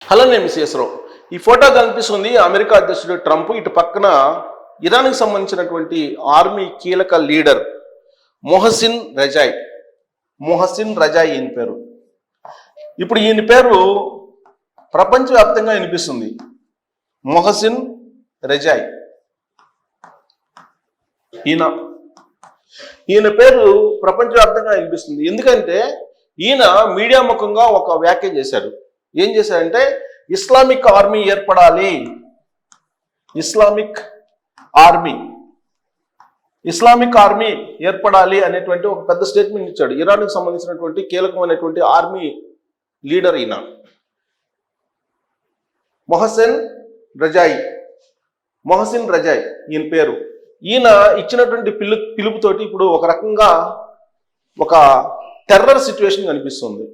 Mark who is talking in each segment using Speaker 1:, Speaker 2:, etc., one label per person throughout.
Speaker 1: Hello నేను మిస్ఎస్రావు. ఈ photo కనిపిస్తుంది అమెరికా అధ్యక్షుడు ట్రంప్, ఇటు పక్కన ఇరాన్కి సంబంధించినటువంటి ఆర్మీ కీలక లీడర్ మొహసిన్ రజాయ్ ఈయన పేరు. ఇప్పుడు ఈయన పేరు ప్రపంచవ్యాప్తంగా వినిపిస్తుంది, మొహసిన్ రజాయ్. ఈయన పేరు ప్రపంచవ్యాప్తంగా వినిపిస్తుంది. ఎందుకంటే ఈయన మీడియా ముఖంగా ఒక వ్యాఖ్య చేశారు. ఏం చేశారంటే ఇస్లామిక్ ఆర్మీ ఏర్పడాలి, ఇస్లామిక్ ఆర్మీ ఏర్పడాలి అనేటువంటి ఒక పెద్ద స్టేట్మెంట్ ఇచ్చాడు. ఇరాన్కి సంబంధించినటువంటి కీలకమైనటువంటి ఆర్మీ లీడర్ ఈయన మొహసిన్ రజాయ్ ఈయన పేరు. ఈయన ఇచ్చినటువంటి పిలుపుతోటి ఇప్పుడు ఒక రకంగా ఒక టెర్రర్ సిచ్యువేషన్ కనిపిస్తుంది.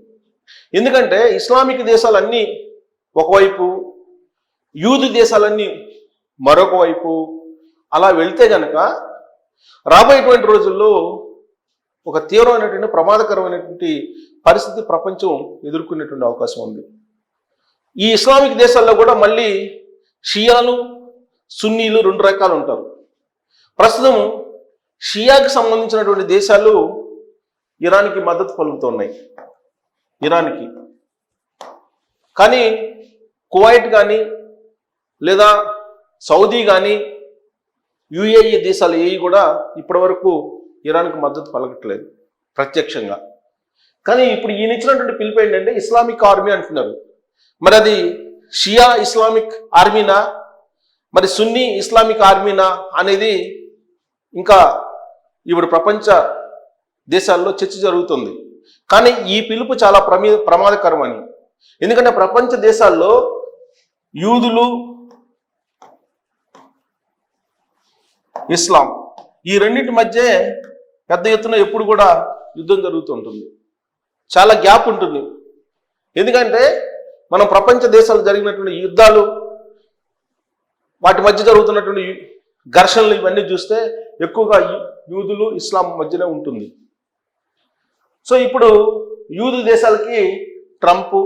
Speaker 1: ఎందుకంటే ఇస్లామిక్ దేశాలన్నీ ఒకవైపు, యూదు దేశాలన్నీ మరొక వైపు అలా వెళ్తే గనక రాబోయేటువంటి రోజుల్లో ఒక తీవ్రమైనటువంటి ప్రమాదకరమైనటువంటి పరిస్థితి ప్రపంచం ఎదుర్కొనేటువంటి అవకాశం ఉంది. ఈ ఇస్లామిక్ దేశాల్లో కూడా మళ్ళీ షియాలు, సున్నీలు రెండు రకాలు ఉంటారు. ప్రస్తుతం షియాకి సంబంధించినటువంటి దేశాలు ఇరాన్కి మద్దతు పలుకుతున్నాయి. ఇరాన్కి కానీ కువైట్ కానీ లేదా సౌదీ కానీ యుఏఈ దేశాలు ఏవి కూడా ఇప్పటి వరకు ఇరాన్కి మద్దతు పలకట్లేదు ప్రత్యక్షంగా. కానీ ఇప్పుడు ఈయన ఇచ్చినటువంటి పిలుపు ఏంటంటే ఇస్లామిక్ ఆర్మీ అంటున్నారు. మరి అది షియా ఇస్లామిక్ ఆర్మీనా, మరి సున్నీ ఇస్లామిక్ ఆర్మీనా అనేది ఇంకా ఇప్పుడు ప్రపంచ దేశాల్లో చర్చ జరుగుతుంది. కానీ ఈ పిలుపు చాలా ప్రమాదకరమని. ఎందుకంటే ప్రపంచ దేశాల్లో యూదులు, ఇస్లాం ఈ రెండింటి మధ్య పెద్ద ఎత్తున ఎప్పుడు కూడా యుద్ధం జరుగుతుంటుంది. చాలా గ్యాప్ ఉంటుంది. ఎందుకంటే మనం ప్రపంచ దేశాలు జరిగినటువంటి యుద్ధాలు, వాటి మధ్య జరుగుతున్నటువంటి ఘర్షణలు ఇవన్నీ చూస్తే ఎక్కువగా యూదులు, ఇస్లాం మధ్యనే ఉంటుంది. సో ఇప్పుడు యూదు దేశాలకి ట్రంప్,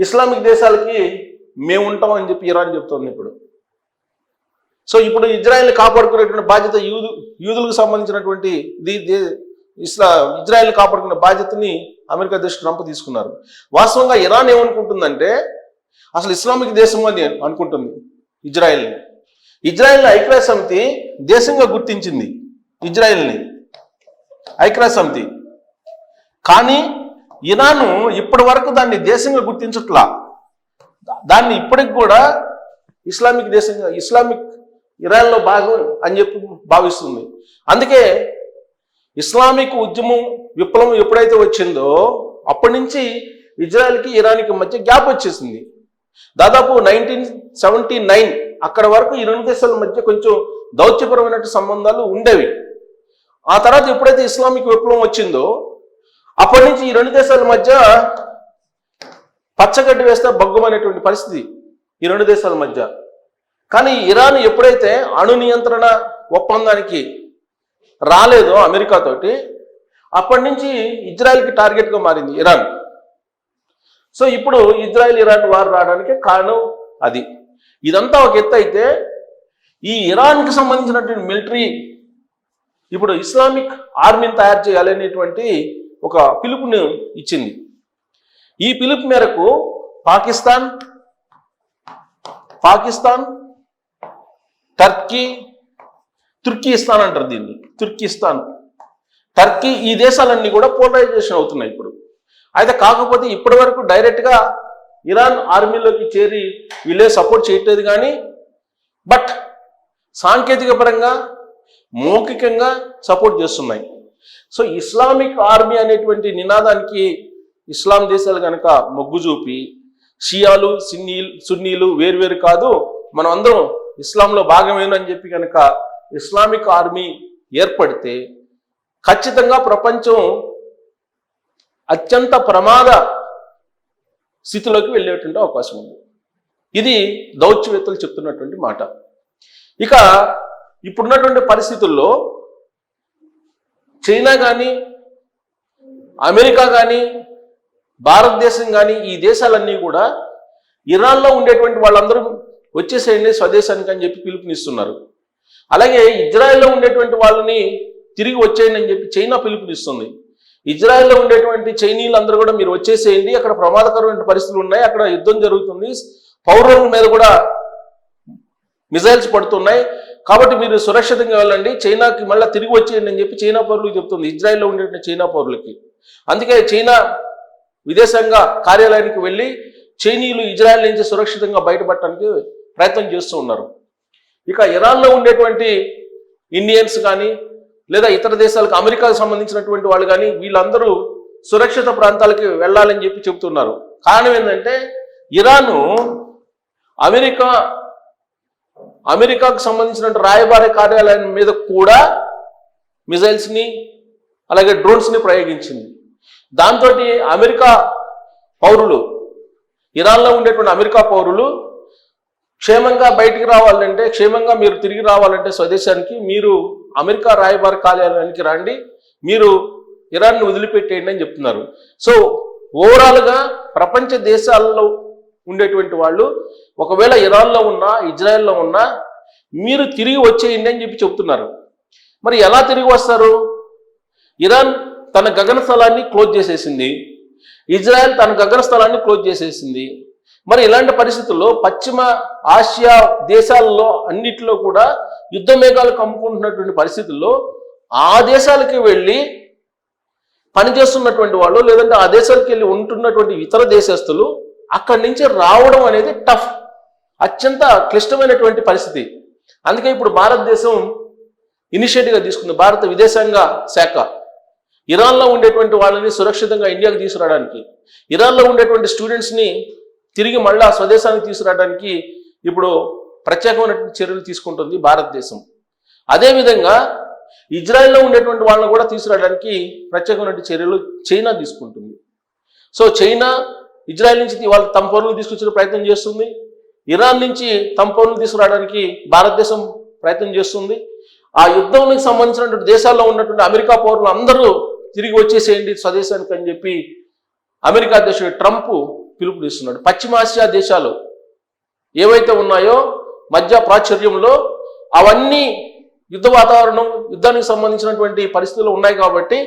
Speaker 1: ఇస్లామిక్ దేశాలకి మేము ఉంటాం అని చెప్పి ఇరాన్ చెప్తోంది ఇప్పుడు. సో ఇప్పుడు ఇజ్రాయెల్ని కాపాడుకునేటువంటి బాధ్యత యూదులకు సంబంధించినటువంటి ఇజ్రాయెల్ని కాపాడుకునే బాధ్యతని అమెరికా అధ్యక్షుడు ట్రంప్ తీసుకున్నారు. వాస్తవంగా ఇరాన్ ఏమనుకుంటుందంటే అసలు ఇస్లామిక్ దేశం అని అనుకుంటుంది ఇజ్రాయెల్ని. ఐక్యరాజ్య సమితి దేశంగా గుర్తించింది ఇజ్రాయెల్ని, ఐక్యరాజ్య సమితి. కానీ ఇరాను ఇప్పటి వరకు దాన్ని దేశంగా గుర్తించట్లా. దాన్ని ఇప్పటికి కూడా ఇస్లామిక్ దేశంగా, ఇస్లామిక్ ఇరాన్లో భాగం అని చెప్పి భావిస్తుంది. అందుకే ఇస్లామిక్ ఉద్యమం, విప్లవం ఎప్పుడైతే వచ్చిందో అప్పటి నుంచి ఇజ్రాయెల్కి ఇరాన్కి మధ్య గ్యాప్ వచ్చేసింది. దాదాపు 1979 అక్కడ వరకు ఈ రెండు దేశాల మధ్య కొంచెం దౌత్యపరమైన సంబంధాలు ఉండేవి. ఆ తర్వాత ఎప్పుడైతే ఇస్లామిక్ విప్లవం వచ్చిందో అప్పటి నుంచి ఈ రెండు దేశాల మధ్య పచ్చగడ్డి వేస్తే బగ్గుమనేటువంటి పరిస్థితి ఈ రెండు దేశాల మధ్య. కానీ ఇరాన్ ఎప్పుడైతే అణు నియంత్రణ ఒప్పందానికి రాలేదో అమెరికాతోటి, అప్పటి నుంచి ఇజ్రాయెల్కి టార్గెట్గా మారింది ఇరాన్. సో ఇప్పుడు ఇజ్రాయెల్ ఇరాన్ వారు రావడానికి కారణం అది. ఇదంతా ఒక ఎత్తు అయితే, ఈ ఇరాన్కి సంబంధించినటువంటి మిలిటరీ ఇప్పుడు ఇస్లామిక్ ఆర్మీని తయారు చేయాలనేటువంటి ఒక పిలుపుని ఇచ్చింది. ఈ పిలుపు మేరకు పాకిస్తాన్, తుర్కీస్తాన్ అంటారు దీన్ని, టర్కీ ఈ దేశాలన్నీ కూడా పోలరైజేషన్ అవుతున్నాయి ఇప్పుడు. అయితే కాకపోతే ఇప్పటి వరకు డైరెక్ట్గా ఇరాన్ ఆర్మీలోకి చేరి వీళ్ళే సపోర్ట్ చేయట్లేదు. కానీ బట్ సాంకేతిక పరంగా, మౌఖికంగా సపోర్ట్ చేస్తున్నాయి. సో ఇస్లామిక్ ఆర్మీ అనేటువంటి నినాదానికి ఇస్లాం దేశాలు కనుక మొగ్గు చూపి షియాలు, సున్నీలు వేరువేరు కాదు, మనం అందరం ఇస్లాంలో భాగమేనని చెప్పి కనుక ఇస్లామిక్ ఆర్మీ ఏర్పడితే ఖచ్చితంగా ప్రపంచం అత్యంత ప్రమాద స్థితిలోకి వెళ్ళేటువంటి అవకాశం ఉంది. ఇది దౌత్యవేత్తలు చెప్తున్నటువంటి మాట. ఇక ఇప్పుడున్నటువంటి పరిస్థితుల్లో చైనా కానీ, అమెరికా కానీ, భారతదేశం కానీ ఈ దేశాలన్నీ కూడా ఇరాన్లో ఉండేటువంటి వాళ్ళందరూ వచ్చేసేయండి స్వదేశానికి అని చెప్పి పిలుపునిస్తున్నారు. అలాగే ఇజ్రాయెల్లో ఉండేటువంటి వాళ్ళని తిరిగి వచ్చేయండి అని చెప్పి చైనా పిలుపునిస్తుంది. ఇజ్రాయెల్లో ఉండేటువంటి చైనీయులందరూ కూడా మీరు వచ్చేసేయండి, అక్కడ ప్రమాదకరమైన పరిస్థితులు ఉన్నాయి, అక్కడ యుద్ధం జరుగుతుంది, పౌరుల మీద కూడా మిజైల్స్ పడుతున్నాయి, కాబట్టి మీరు సురక్షితంగా వెళ్ళండి, చైనాకి మళ్ళీ తిరిగి వచ్చేయండి అని చెప్పి చైనా పౌరులకు చెప్తుంది, ఇజ్రాయెల్లో ఉండేటువంటి చైనా పౌరులకి. అందుకే చైనా విదేశాంగ కార్యాలయానికి వెళ్ళి చైనీయులు ఇజ్రాయెల్ నుంచి సురక్షితంగా బయటపడటానికి ప్రయత్నం చేస్తూ ఉన్నారు. ఇక ఇరాన్లో ఉండేటువంటి ఇండియన్స్ కానీ లేదా ఇతర దేశాలకు అమెరికాకు సంబంధించినటువంటి వాళ్ళు కానీ వీళ్ళందరూ సురక్షిత ప్రాంతాలకి వెళ్ళాలని చెప్పి చెబుతున్నారు. కారణం ఏంటంటే ఇరాను అమెరికాకు సంబంధించిన రాయబార కార్యాలయం మీద కూడా మిజైల్స్ని అలాగే డ్రోన్స్ని ప్రయోగించింది. దాంతో అమెరికా పౌరులు, ఇరాన్లో ఉండేటువంటి అమెరికా పౌరులు క్షేమంగా బయటికి రావాలంటే, క్షేమంగా మీరు తిరిగి రావాలంటే స్వదేశానికి మీరు అమెరికా రాయబార కార్యాలయానికి రండి, మీరు ఇరాన్ను వదిలిపెట్టేయండి అని చెప్తున్నారు. సో ఓవరాల్గా ప్రపంచ దేశాల్లో ఉండేటువంటి వాళ్ళు ఒకవేళ ఇరాన్లో ఉన్నా ఇజ్రాయెల్లో ఉన్నా మీరు తిరిగి వచ్చేయండి అని చెప్పి చెప్తున్నారు. మరి ఎలా తిరిగి వస్తారు? ఇరాన్ తన గగన స్థలాన్ని క్లోజ్ చేసేసింది, ఇజ్రాయెల్ తన గగన స్థలాన్ని క్లోజ్ చేసేసింది. మరి ఇలాంటి పరిస్థితుల్లో పశ్చిమ ఆసియా దేశాలలో అన్నిటిలో కూడా యుద్ధ మేఘాలు కమ్ముకుంటున్నటువంటి పరిస్థితుల్లో ఆ దేశాలకి వెళ్ళి పనిచేస్తున్నటువంటి వాళ్ళు లేదంటే ఆ దేశాలకు వెళ్ళి ఉంటున్నటువంటి ఇతర దేశస్తులు అక్కడి నుంచి రావడం అనేది టఫ్, అత్యంత క్లిష్టమైనటువంటి పరిస్థితి. అందుకే ఇప్పుడు భారతదేశం ఇనిషియేటివ్గా తీసుకుంది, భారత విదేశాంగ శాఖ ఇరాన్లో ఉండేటువంటి వాళ్ళని సురక్షితంగా ఇండియాకి తీసుకురావడానికి, ఇరాన్లో ఉండేటువంటి స్టూడెంట్స్ని తిరిగి మళ్ళా స్వదేశానికి తీసుకురావడానికి ఇప్పుడు ప్రత్యేకమైనటువంటి చర్యలు తీసుకుంటుంది భారతదేశం. అదేవిధంగా ఇజ్రాయెల్లో ఉండేటువంటి వాళ్ళని కూడా తీసుకురావడానికి ప్రత్యేకమైన చర్యలు చైనా తీసుకుంటుంది. సో చైనా ఇజ్రాయెల్ నుంచి వాళ్ళ తమ పౌరులు తీసుకొచ్చే ప్రయత్నం చేస్తుంది, ఇరాన్ నుంచి తమ పౌరులు తీసుకురావడానికి భారతదేశం ప్రయత్నం చేస్తుంది. ఆ యుద్ధానికి సంబంధించినటువంటి దేశాల్లో ఉన్నటువంటి అమెరికా పౌరులు అందరూ తిరిగి వచ్చేసేయండి స్వదేశానికి అని చెప్పి అమెరికా అధ్యక్షుడు ట్రంప్ పిలుపునిస్తున్నాడు. పశ్చిమాసియా దేశాలు ఏవైతే ఉన్నాయో మధ్య ప్రాచుర్యంలో అవన్నీ యుద్ధ వాతావరణం, యుద్ధానికి సంబంధించినటువంటి పరిస్థితులు ఉన్నాయి కాబట్టి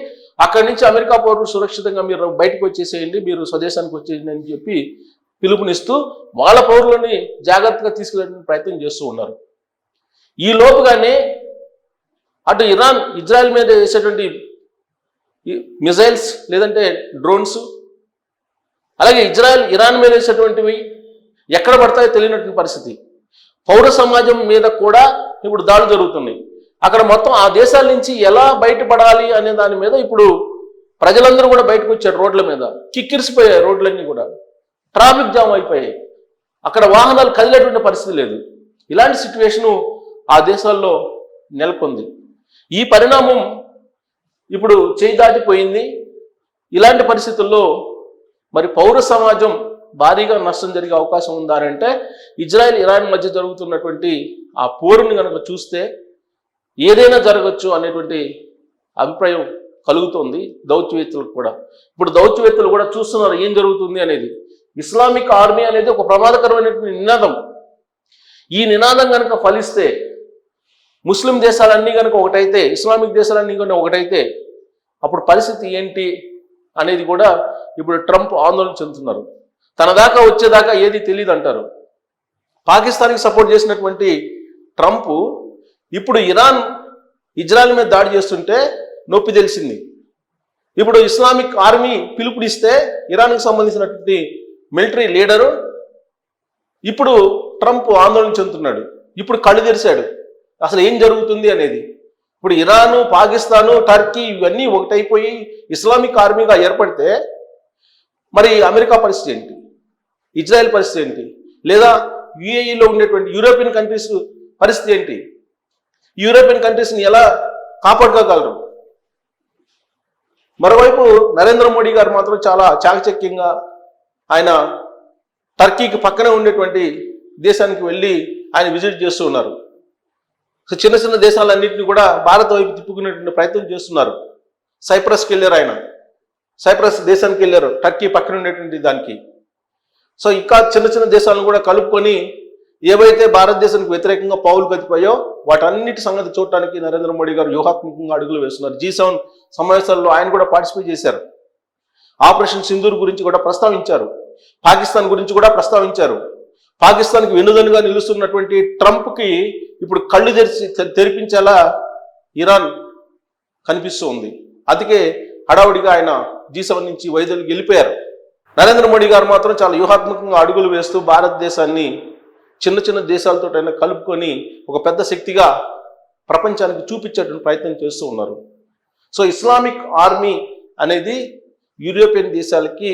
Speaker 1: అక్కడి నుంచి అమెరికా పౌరులు సురక్షితంగా మీరు బయటకు వచ్చేసేయండి, మీరు స్వదేశానికి వచ్చేయండి అని చెప్పి పిలుపునిస్తూ వాళ్ళ పౌరులని జాగ్రత్తగా తీసుకెళ్ళడానికి ప్రయత్నం చేస్తూ ఉన్నారు. ఈ లోపుగానే అటు ఇజ్రాయెల్ మీద వేసేటువంటి మిజైల్స్ లేదంటే డ్రోన్స్, అలాగే ఇరాన్ మీద వేసేటువంటివి ఎక్కడ పడతాయో తెలియనటువంటి పరిస్థితి. పౌర సమాజం మీద కూడా ఇప్పుడు దాడులు జరుగుతున్నాయి. అక్కడ మొత్తం ఆ దేశాల నుంచి ఎలా బయటపడాలి అనే దాని మీద ఇప్పుడు ప్రజలందరూ కూడా బయటకు వచ్చారు, రోడ్ల మీద కిక్కిరిసిపోయాయి, రోడ్లన్నీ కూడా ట్రాఫిక్ జామ్ అయిపోయాయి, అక్కడ వాహనాలు కదిలేటువంటి పరిస్థితి లేదు. ఇలాంటి సిచ్యువేషను ఆ దేశాల్లో నెలకొంది. ఈ పరిణామం ఇప్పుడు చేయి దాటిపోయింది. ఇలాంటి పరిస్థితుల్లో మరి పౌర సమాజం భారీగా నష్టం జరిగే అవకాశం ఉందా అంటే ఇజ్రాయెల్ ఇరాన్ మధ్య జరుగుతున్నటువంటి ఆ పోరుని కనుక చూస్తే ఏదైనా జరగచ్చు అనేటువంటి అభిప్రాయం కలుగుతోంది దౌత్యవేత్తలకు కూడా. ఇప్పుడు దౌత్యవేత్తలు కూడా చూస్తున్నారు ఏం జరుగుతుంది అనేది. ఇస్లామిక్ ఆర్మీ అనేది ఒక ప్రమాదకరమైనటువంటి నినాదం. ఈ నినాదం కనుక ఫలిస్తే, ముస్లిం దేశాలన్నీ కనుక ఒకటైతే, ఇస్లామిక్ దేశాలన్నీ కనుక ఒకటైతే అప్పుడు పరిస్థితి ఏంటి అనేది కూడా ఇప్పుడు ట్రంప్ ఆందోళన చెందుతున్నారు. తన దాకా వచ్చేదాకా ఏది తెలియదు అంటారు. పాకిస్తాన్కి సపోర్ట్ చేసినటువంటి ట్రంప్ ఇప్పుడు ఇజ్రాయెల్ మీద దాడి చేస్తుంటే నొప్పి తెలిసింది. ఇప్పుడు ఇస్లామిక్ ఆర్మీ పిలుపునిస్తే ఇరాన్కి సంబంధించినటువంటి మిలిటరీ లీడరు ఇప్పుడు ట్రంప్ ఆందోళన చెందుతున్నాడు. ఇప్పుడు కళ్ళు తెరిచాడు అసలు ఏం జరుగుతుంది అనేది. ఇప్పుడు ఇరాను, పాకిస్తాను, టర్కీ ఇవన్నీ ఒకటైపోయి ఇస్లామిక్ ఆర్మీగా ఏర్పడితే మరి అమెరికా పరిస్థితి ఏంటి, ఇజ్రాయెల్ పరిస్థితి ఏంటి, లేదా యుఏఈలో ఉండేటువంటి యూరోపియన్ కంట్రీస్ పరిస్థితి ఏంటి? యూరోపియన్ కంట్రీస్ని ఎలా కాపాడుకోగలరు? మరోవైపు నరేంద్ర మోడీ గారు మాత్రం చాలా చాకచక్యంగా ఆయన టర్కీకి పక్కనే ఉండేటువంటి దేశానికి వెళ్ళి ఆయన విజిట్ చేస్తూ ఉన్నారు. సో చిన్న చిన్న దేశాలన్నింటినీ కూడా భారత్ వైపు తిప్పుకునేటువంటి ప్రయత్నం చేస్తున్నారు. సైప్రస్కి వెళ్ళారు, ఆయన సైప్రస్ దేశానికి వెళ్ళారు, టర్కీ పక్కన ఉండేటువంటి దానికి. సో ఇంకా చిన్న చిన్న దేశాలను కూడా కలుపుకొని ఏవైతే భారతదేశానికి వ్యతిరేకంగా పౌలు కతిపోయో వాటన్నిటి సంగతి చూడటానికి నరేంద్ర మోడీ గారు వ్యూహాత్మకంగా అడుగులు వేస్తున్నారు. G7 సమావేశాల్లో ఆయన కూడా పార్టిసిపేట్ చేశారు. ఆపరేషన్ సింధూర్ గురించి కూడా ప్రస్తావించారు. పాకిస్తాన్ గురించి కూడా ప్రస్తావించారు. పాకిస్తాన్కి వెన్నుదన్నుగా నిలుస్తున్నటువంటి ట్రంప్కి ఇప్పుడు కళ్ళు తెరిపించేలా ఇరాన్ కనిపిస్తూ ఉంది. అందుకే హడావుడిగా ఆయన G7 నుంచి వైదొలిగి వెళ్ళిపోయారు. నరేంద్ర మోడీ గారు మాత్రం చాలా వ్యూహాత్మకంగా అడుగులు వేస్తూ భారతదేశాన్ని చిన్న చిన్న దేశాలతోటైనా కలుపుకొని ఒక పెద్ద శక్తిగా ప్రపంచానికి చూపించేటువంటి ప్రయత్నం చేస్తూ ఉన్నారు. సో ఇస్లామిక్ ఆర్మీ అనేది యూరోపియన్ దేశాలకి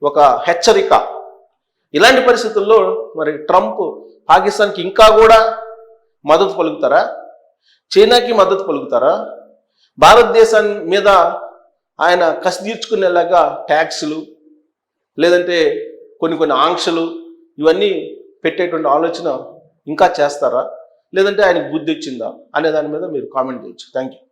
Speaker 1: ఒక హెచ్చరిక. ఇలాంటి పరిస్థితుల్లో మరి ట్రంప్ పాకిస్తాన్కి ఇంకా కూడా మద్దతు పలుకుతారా? చైనాకి మద్దతు పలుకుతారా? భారతదేశాన్ని మీద ఆయన కసి తీర్చుకునేలాగా ట్యాక్సులు లేదంటే కొన్ని ఆంక్షలు ఇవన్నీ పెట్టేటువంటి ఆలోచన ఇంకా చేస్తారా? లేదంటే ఆయనకు బుద్ధి వచ్చిందా అనే దాని మీద మీరు కామెంట్ చేయొచ్చు. Thank you.